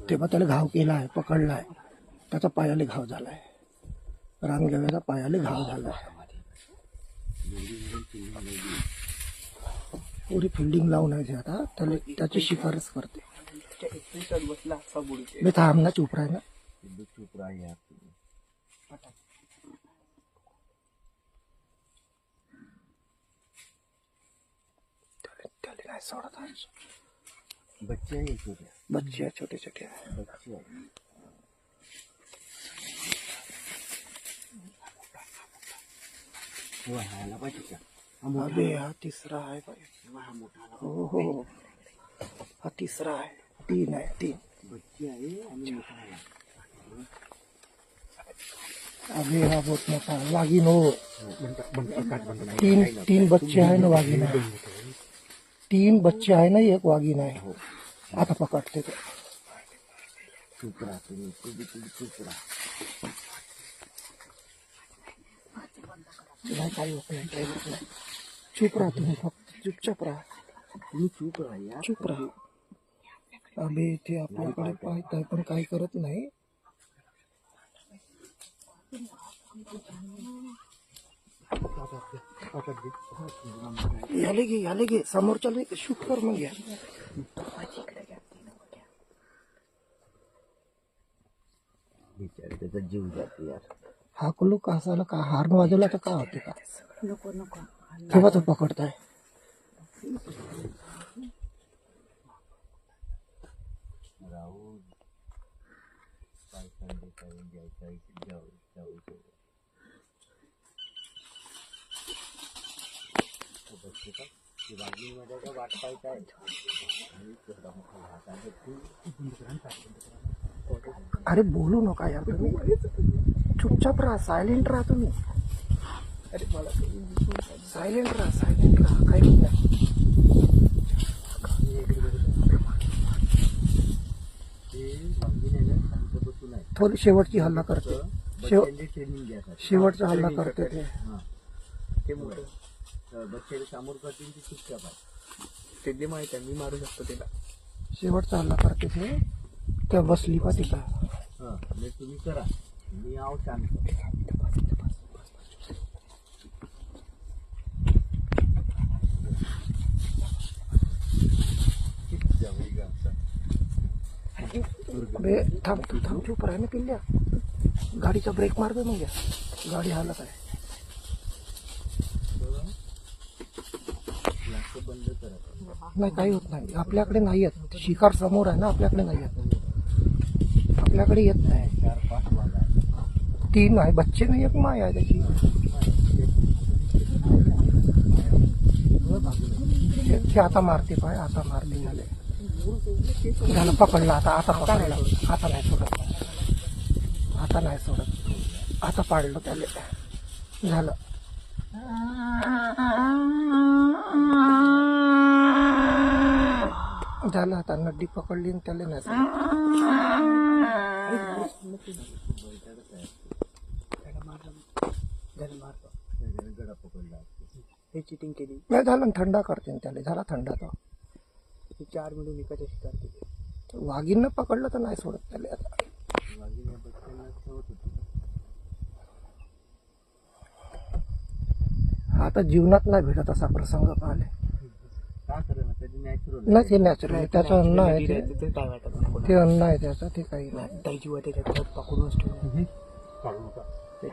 तेव्हा त्याला घाव केलाय, पकडलाय, त्याचा पायाला घाव झालाय, रानगव्याचा पायाला घाव झालाय. पुरी फिल्डिंग लावून आहे आता त्याला, त्याची शिफारस करते. मी थांब ना, चुप राह ना. त्याला नाही सोडत आहे. बच्चे हैं छोटे, बच्चे आहे, छोटे छोटे आहे. बच्चे हैं. वो ह्याला पाहिजे का? अबे हा तिसरा आहे बाई. हो हो, हा तिसरा आहे. 3 आहे, 3. बच्चे आहे आणि मोठा आहे. अबे हा बहुत मोठा आहे. वाघीण हो. 3 बच्चे आहे ना वाघीण आहे. 3 बच्चे आहे ना, एक वाघीण आहे. आता पकडते ते. चुप राहा तुम्ही, चुप राहा. नाही, काही होत नाही, काही होत नाही. चुप राहा तुम्ही, फक्त चुपचाप राहा. तुम्ही चुप राहा यार. चुप राहा. अबे ते आपल्याकडे पाहत आहे पण काही करत नाही. याले घे समोरच्याला शूट कर मग. या बिचारे त्याचा जीव जातो यार. हाकलू का असाला का, हार्न वाजवला तर का होते का? नको नको. तेव्हा तो पकडताय. राहुल काय जायचं जाऊ. बच्चे का बागीमध्ये का वाट पाहताय आणि छोटा मोठा हाताने अरे बोलू नका यार तुम्ही, चुपचाप राहा, सायलेंट राहा तुम्ही. अरे मला सायलेंट राहा, काही होत नाही. थोडी शेवटची हल्ला करते, शेवटचा हल्ला करते ते. ते मोठं बच्चे समोर करतील ते चुपचाप आहे. ते माहित आहे, मी मारू शकतो त्याला. शेवटचा हल्ला करते ते. त्या बसली पा तिला. हा म्हणजे तुम्ही करा, मी आव शांत. बे थांब चुप राह ना पिल्ल्या. गाडीचा ब्रेक मारतो मग. गाडी हालत आहे. बंद करा. नाही, काही होत नाही. आपल्याकडे नाही येत. शिकार समोर आहे ना, आपल्याकडे नाही येत. आपल्याकडे येत नाही. 4-5 वाजा. 3 आहे बच्चे नाही, एक माय आहे त्याची. ते आता मारते पाय, आता मारते. झालं पकडलं. आता पकडलं. आता नाही सोडत. आता पाडलं त्याला. झालं. आता नड्डी पकडली आणि त्याला नाही सोडत. हे चिटिंग केली. नाही झालं, थंडा करते त्याला. झाला थंडा. तो 4 मिनिट विकायच्या शिकार केली. वाघीनं पकडलं तर नाही सोडत त्याला. आता जीवनात नाही भेटत असा प्रसंग पाहिले. नाही, ते नॅचरल आहे. त्याचं अन्न आहे ते. काय वाटत नाही. ते अन्न आहे त्याचं, ते काही नाही. काही जीव त्याच्यात पकडूनच ठेवून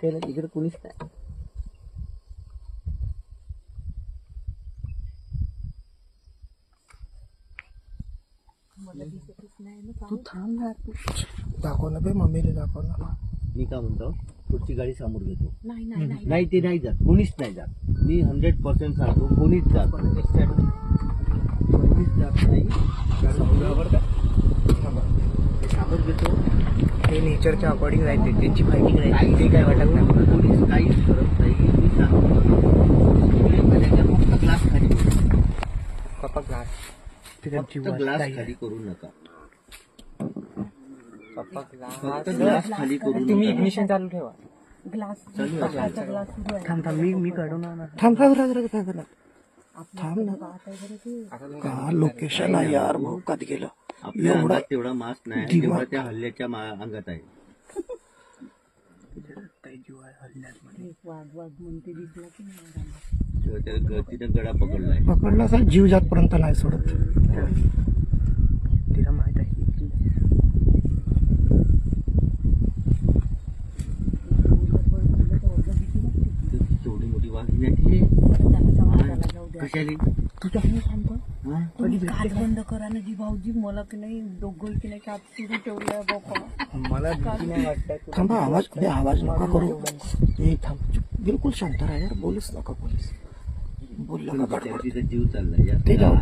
त्याला तिकडे कुणीच नाही. तू थांब ना. दाखव ना बे, मम्मीला दाखव ना. मी काय म्हणतो, पुढची गाडी समोर घेतो. नाही नाही ते नाही जात, कोणीच नाही जात. मी 100% सांगतो, कोणीच जात नाही. समोर घेतो. ते नेचरच्या अकॉर्डिंग राहते. त्यांची फायटिंग राहते. ते काय वाटत नाही. कोणीच काहीच करत नाही. मी सांगतो फक्त ग्लास खाली करू. पप्पा ग्लास फक्त ग्लास खाली करू नका. पप्पा फक्त ग्लास खाली करू नका. तुम्ही इग्निशन चालू ठेवा. ग्लास चालू आहे. थांब मी काढून आणणार. थांब ना. का लोकेशन आहे यार भाऊ, कधी गेलं. आपल्या एवढा अंगात तेवढा मास नाही दिवा- जेवढा त्या हल्ल्याच्या अंगात आहे. तेव्हा त्या तिने गडा पकडलाय. पकडला असा जीव जातपर्यंत नाही सोडत. तिला माहित आहे तेवढी मोठी वाघिणी आहे ती. कशाली तुझ्या हानी थांब हा? काच बंद करा ना जी भाऊजी मला की नाही दोघं की नाही काच सुरू ठेवलंय बाप्पा. मला भीती नाही वाटत. थांबा, आवाज नका करू. ए थांब, चुप. बिलकुल शांत राहा यार, बोलूच नका पोलीस. बोलला पण का बिचारी गडबड. तिचा जीव चाललाय यार. ते जाऊ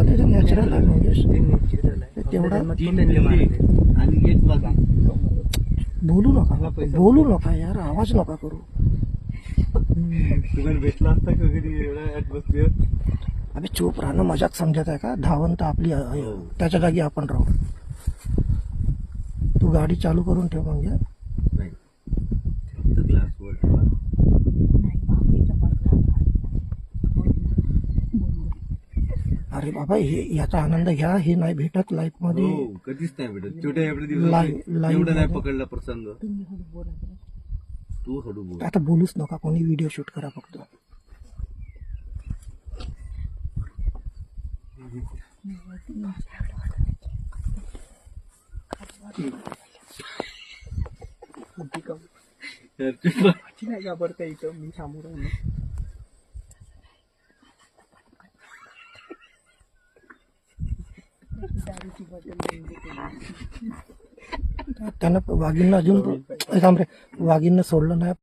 दे नॅचरल आहे म्हणजे तेवढा तीन मेले आणि एक वाघ. बोलू नका यार, आवाज नका करू. तुम्हाला भेटला असता का कधी एवढा ऍटमॉस्फिअर? अबे चूप राहणं मजाक समजत आहे का? धावंत आपली आहे. हो. त्याच्या जागी आपण राहू. तू गाडी चालू करून ठेव म्हणजे. नाही फक्त ग्लासवर ठेवा. नाही भाऊजीचा पण अरे बाबा, हे याचा आनंद घ्या. हे नाही भेटत लाईफ मध्ये. हो कधीच नाही भेटत. छोट्या एवढे दिवस लाईव्ह एवढा नाही मध्ये. पकडला प्रसंग. तुम्ही हळू बोला जरा. तू हळू बोल. आता बोलूच नका कोणी, व्हिडिओ शूट करा फक्त. नाही घाबरता इथं मी थांबू राहिलो. दारूची बॉटल बंद केली. त्यानं वाघींना अजून थांब रे, वाघींना सोडलं नाही.